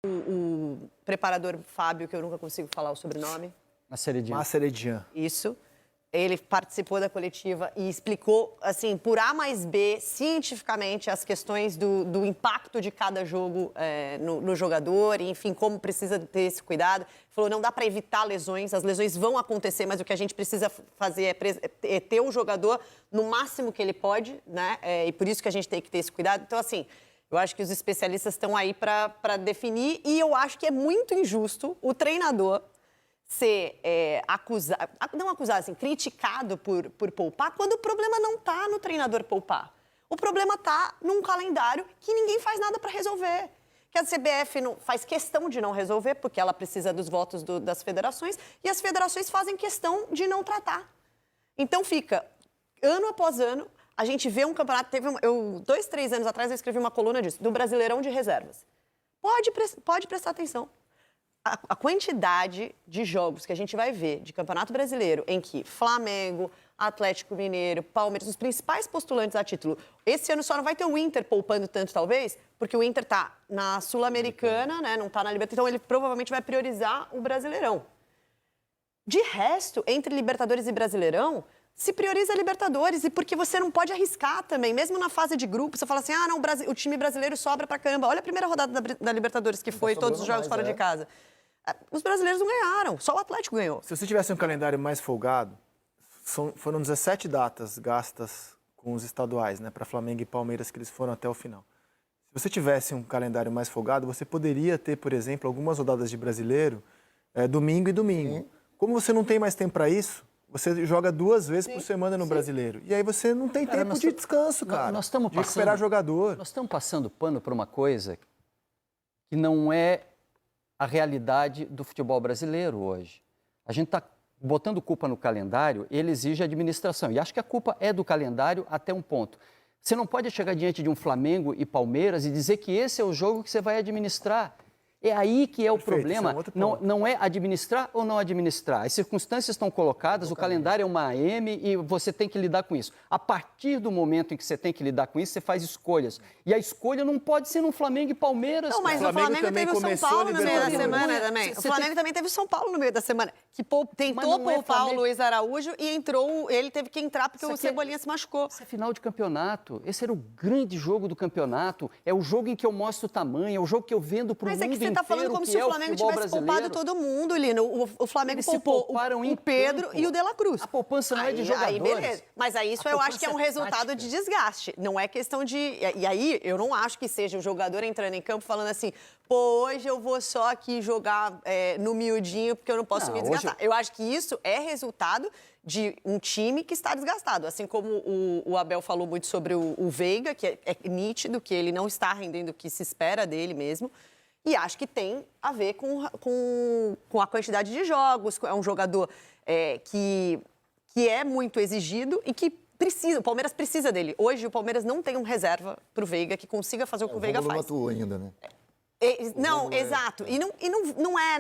O preparador Fábio, que eu nunca consigo falar o sobrenome. Masseredjian. Isso. Ele participou da coletiva e explicou, assim, por A mais B, cientificamente, as questões do impacto de cada jogo no jogador, e, enfim, como precisa ter esse cuidado. Falou, não dá para evitar lesões, as lesões vão acontecer, mas o que a gente precisa fazer é ter o jogador no máximo que ele pode, né? E por isso que a gente tem que ter esse cuidado. Então, assim, eu acho que os especialistas estão aí para definir, e eu acho que é muito injusto o treinador ser acusado, não acusado, assim, criticado por poupar, quando o problema não está no treinador poupar. O problema está num calendário que ninguém faz nada para resolver. Que a CBF não, faz questão de não resolver, porque ela precisa dos votos das federações, e as federações fazem questão de não tratar. Então fica, ano após ano, a gente vê um campeonato, 2, 3 anos atrás eu escrevi uma coluna disso, do Brasileirão de Reservas. Pode prestar atenção. A quantidade de jogos que a gente vai ver de Campeonato Brasileiro em que Flamengo, Atlético Mineiro, Palmeiras, os principais postulantes a título. Esse ano só não vai ter o Inter poupando tanto, talvez, porque o Inter está na Sul-Americana, né, não está na Libertadores, então ele provavelmente vai priorizar o Brasileirão. De resto, entre Libertadores e Brasileirão, se prioriza a Libertadores, e porque você não pode arriscar também, mesmo na fase de grupo, você fala assim, não, o time brasileiro sobra pra caramba. Olha a primeira rodada da Libertadores, que foi todos os jogos fora de casa. Os brasileiros não ganharam, só o Atlético ganhou. Se você tivesse um calendário mais folgado, foram 17 datas gastas com os estaduais, né, para Flamengo e Palmeiras, que eles foram até o final. Se você tivesse um calendário mais folgado, você poderia ter, por exemplo, algumas rodadas de brasileiro, domingo e domingo. Sim. Como você não tem mais tempo para isso, você joga 2 vezes por semana no brasileiro. E aí você não tem tempo de descanso, cara. Nós estamos de recuperar jogador. Nós estamos passando pano para uma coisa que não é a realidade do futebol brasileiro hoje. A gente está botando culpa no calendário, ele exige administração. E acho que a culpa é do calendário até um ponto. Você não pode chegar diante de um Flamengo e Palmeiras e dizer que esse é o jogo que você vai administrar. É aí que é o problema, não é administrar ou não administrar. As circunstâncias estão colocadas, o calendário é uma AM e você tem que lidar com isso. A partir do momento em que você tem que lidar com isso, você faz escolhas. E a escolha não pode ser no Flamengo e Palmeiras. Não, mas o Flamengo teve o São Paulo no meio da semana também. O Flamengo também teve o São Paulo no meio da semana, que tentou poupar o Luiz Araújo e ele teve que entrar porque o Cebolinha se machucou. Isso é final de campeonato, esse era o grande jogo do campeonato, é o jogo em que eu mostro o tamanho, é o jogo que eu vendo para o mundo inteiro. Você está falando como se o Flamengo tivesse poupado todo mundo, Lino. O Flamengo poupou o Pedro e o De La Cruz. A poupança não é de jogadores. Aí, beleza. Mas aí isso eu acho que é um resultado de desgaste. Não é questão de... E aí eu não acho que seja o jogador entrando em campo falando assim, pô, hoje eu vou só aqui jogar no miudinho porque eu não posso me desgastar. Eu acho que isso é resultado de um time que está desgastado. Assim como o Abel falou muito sobre o Veiga, que é nítido que ele não está rendendo o que se espera dele mesmo. E acho que tem a ver com a quantidade de jogos. É um jogador que é muito exigido e que precisa. O Palmeiras precisa dele. Hoje, o Palmeiras não tem um reserva para o Veiga que consiga fazer o que o Veiga faz. Não atuou ainda, né? Não, exato. E não é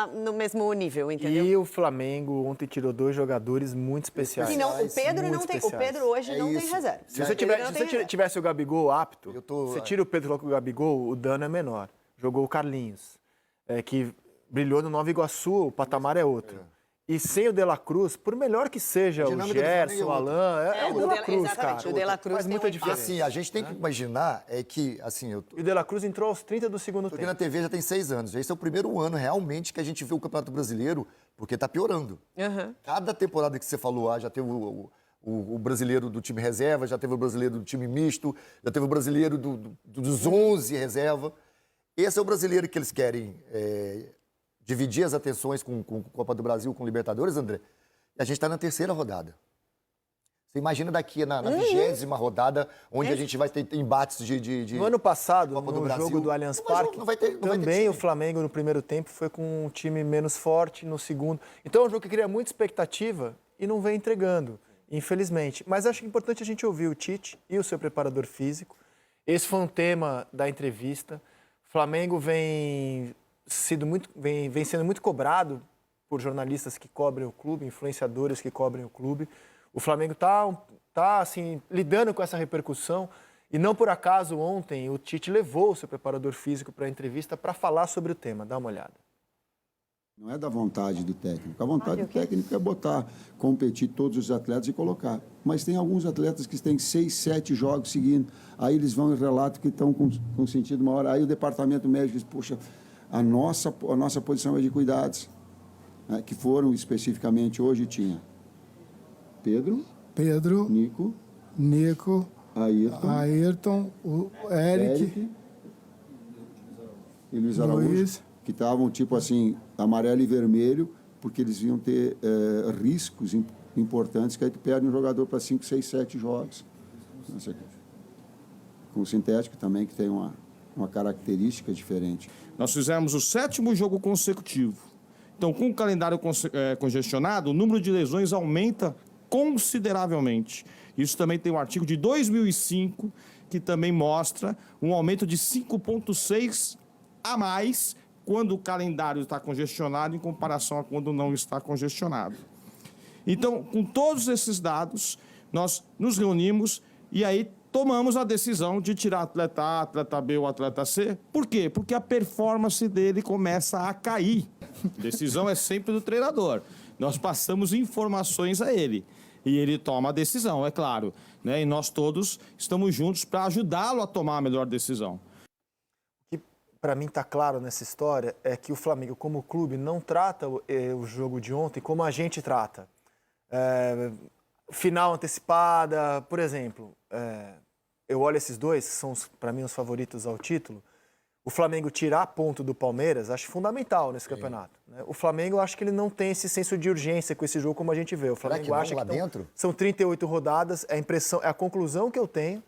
no mesmo nível, entendeu? E o Flamengo ontem tirou 2 jogadores muito especiais. O Pedro não tem. O Pedro hoje não tem reserva. Se você tivesse o Gabigol apto, você tira o Pedro e coloca o Gabigol, o dano é menor. Jogou o Carlinhos, que brilhou no Nova Iguaçu, o patamar é outro. E sem o De La Cruz, por melhor que seja o Gerson, o Alain, é o De La Cruz, cara. O De La Cruz faz muita diferença. Assim, a gente tem que imaginar que, assim... E o De La Cruz entrou aos 30 do segundo tempo. Porque na TV já tem 6 anos. Esse é o primeiro ano, realmente, que a gente vê o Campeonato Brasileiro, porque está piorando. Cada temporada que você falou, já teve o brasileiro do time reserva, já teve o brasileiro do time misto, já teve o brasileiro dos 11 reserva. Esse é o brasileiro que eles querem dividir as atenções com Copa do Brasil, com Libertadores, André. E a gente está na 3ª rodada. Você imagina daqui na 20ª rodada, onde a gente vai ter embates de No ano passado, Copa no jogo do Allianz Parque, também o Flamengo no primeiro tempo foi com um time menos forte no segundo. Então é um jogo que cria muita expectativa e não vem entregando, infelizmente. Mas acho importante a gente ouvir o Tite e o seu preparador físico. Esse foi um tema da entrevista. O Flamengo vem sendo muito cobrado por jornalistas que cobrem o clube, influenciadores que cobrem o clube. O Flamengo está assim, lidando com essa repercussão E não por acaso ontem o Tite levou o seu preparador físico para a entrevista para falar sobre o tema. Dá uma olhada. Não é da vontade do técnico. A vontade do técnico é competir todos os atletas e colocar. Mas tem alguns atletas que têm 6, 7 jogos seguindo. Aí eles vão e relatam que estão com sentido maior. Aí o departamento médico diz, puxa, a nossa posição é de cuidados, né, que foram especificamente hoje tinha Pedro, Nico, Ayrton, o Eric e Luiz Araújo, que estavam tipo assim, amarelo e vermelho, porque eles iam ter riscos importantes, que aí tu perde um jogador para 5, 6, 7 jogos. Com o sintético também, que tem uma característica diferente. Nós fizemos o 7º jogo consecutivo. Então, com o calendário congestionado, o número de lesões aumenta consideravelmente. Isso também tem um artigo de 2005, que também mostra um aumento de 5,6 a mais quando o calendário está congestionado em comparação a quando não está congestionado. Então, com todos esses dados, nós nos reunimos e aí tomamos a decisão de tirar atleta A, atleta B ou atleta C. Por quê? Porque a performance dele começa a cair. A decisão é sempre do treinador. Nós passamos informações a ele. E ele toma a decisão, é claro, né? E nós todos estamos juntos para ajudá-lo a tomar a melhor decisão. O que para mim está claro nessa história é que o Flamengo, como clube, não trata o jogo de ontem como a gente trata. Final antecipada, por exemplo, eu olho esses dois, que são para mim os favoritos ao título. O Flamengo tirar ponto do Palmeiras, acho fundamental nesse campeonato. Né? O Flamengo, eu acho que ele não tem esse senso de urgência com esse jogo como a gente vê. O Flamengo acha que são 38 rodadas, é a conclusão que eu tenho,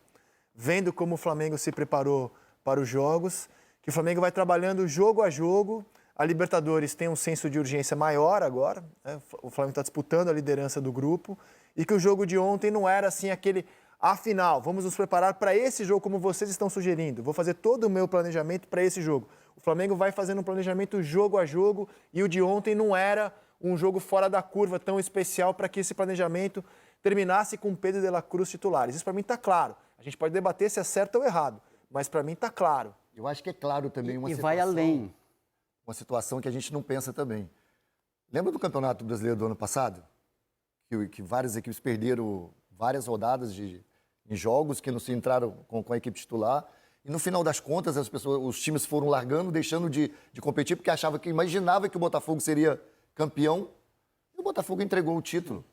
vendo como o Flamengo se preparou para os jogos, que o Flamengo vai trabalhando jogo a jogo. A Libertadores tem um senso de urgência maior agora, né? O Flamengo está disputando a liderança do grupo, e que o jogo de ontem não era assim aquele... Afinal, vamos nos preparar para esse jogo como vocês estão sugerindo. Vou fazer todo o meu planejamento para esse jogo. O Flamengo vai fazendo um planejamento jogo a jogo e o de ontem não era um jogo fora da curva tão especial para que esse planejamento terminasse com Pedro de la Cruz titulares. Isso para mim está claro. A gente pode debater se é certo ou errado, mas para mim está claro. Eu acho que é claro também uma situação... vai além. Uma situação que a gente não pensa também. Lembra do Campeonato Brasileiro do ano passado? Que várias equipes perderam várias rodadas em jogos que não se entraram com a equipe titular. E no final das contas, os times foram largando, deixando de competir, porque imaginava que o Botafogo seria campeão. E o Botafogo entregou o título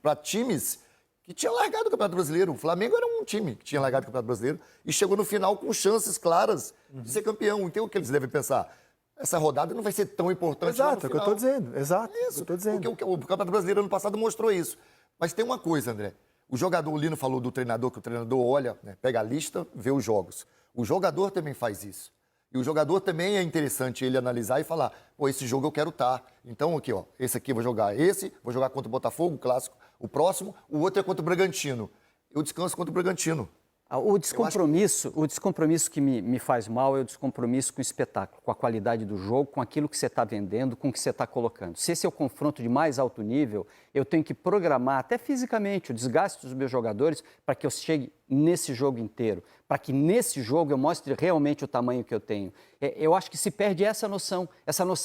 para times que tinham largado o Campeonato Brasileiro. O Flamengo era um time que tinha largado o Campeonato Brasileiro e chegou no final com chances claras de ser campeão. Então, o que eles devem pensar? Essa rodada não vai ser tão importante. Exato, é o que eu estou dizendo. Exato, é isso. Eu estou dizendo. Porque o Campeonato Brasileiro ano passado mostrou isso. Mas tem uma coisa, André. O jogador, o Lino falou do treinador, que o treinador olha, né, pega a lista, vê os jogos. O jogador também faz isso. E o jogador também é interessante ele analisar e falar, pô, esse jogo eu quero estar. Então, aqui, ó, esse aqui eu vou jogar vou jogar contra o Botafogo, o clássico, o próximo, o outro é contra o Bragantino. Eu descanso contra o Bragantino. O descompromisso que me faz mal é o descompromisso com o espetáculo, com a qualidade do jogo, com aquilo que você está vendendo, com o que você está colocando. Se esse é o confronto de mais alto nível, eu tenho que programar, até fisicamente, o desgaste dos meus jogadores para que eu chegue nesse jogo inteiro, para que nesse jogo eu mostre realmente o tamanho que eu tenho. Eu acho que se perde essa noção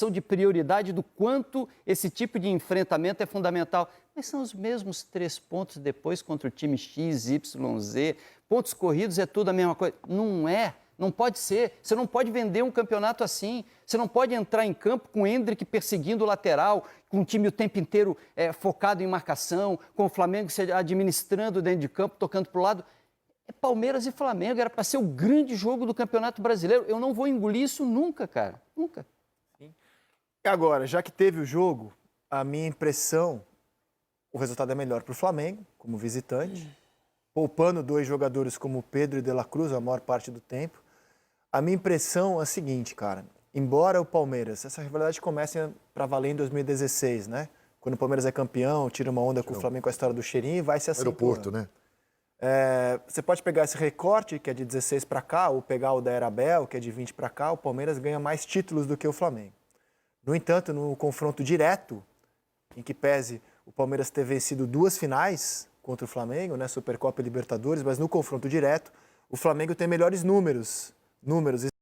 de prioridade do quanto esse tipo de enfrentamento é fundamental. Mas são os mesmos 3 pontos depois contra o time X, Y, Z. Pontos corridos é tudo a mesma coisa. Não é, não pode ser. Você não pode vender um campeonato assim. Você não pode entrar em campo com o Endrick perseguindo o lateral, com o time o tempo inteiro focado em marcação, com o Flamengo se administrando dentro de campo, tocando para o lado. É Palmeiras e Flamengo, era para ser o grande jogo do Campeonato Brasileiro. Eu não vou engolir isso nunca, cara. Nunca. Sim. Agora, já que teve o jogo, a minha impressão, o resultado é melhor para o Flamengo, como visitante, poupando 2 jogadores como Pedro e De la Cruz a maior parte do tempo. A minha impressão é a seguinte, cara, embora o Palmeiras, essa rivalidade comece para valer em 2016, né? Quando o Palmeiras é campeão, tira uma onda com o Flamengo com a história do cheirinho e vai se acentuando. Aeroporto, né? Você pode pegar esse recorte, que é de 16 para cá, ou pegar o da Era Abel, que é de 20 para cá, o Palmeiras ganha mais títulos do que o Flamengo. No entanto, no confronto direto, em que pese o Palmeiras ter vencido 2 finais contra o Flamengo, né, Supercopa e Libertadores, mas no confronto direto, o Flamengo tem melhores números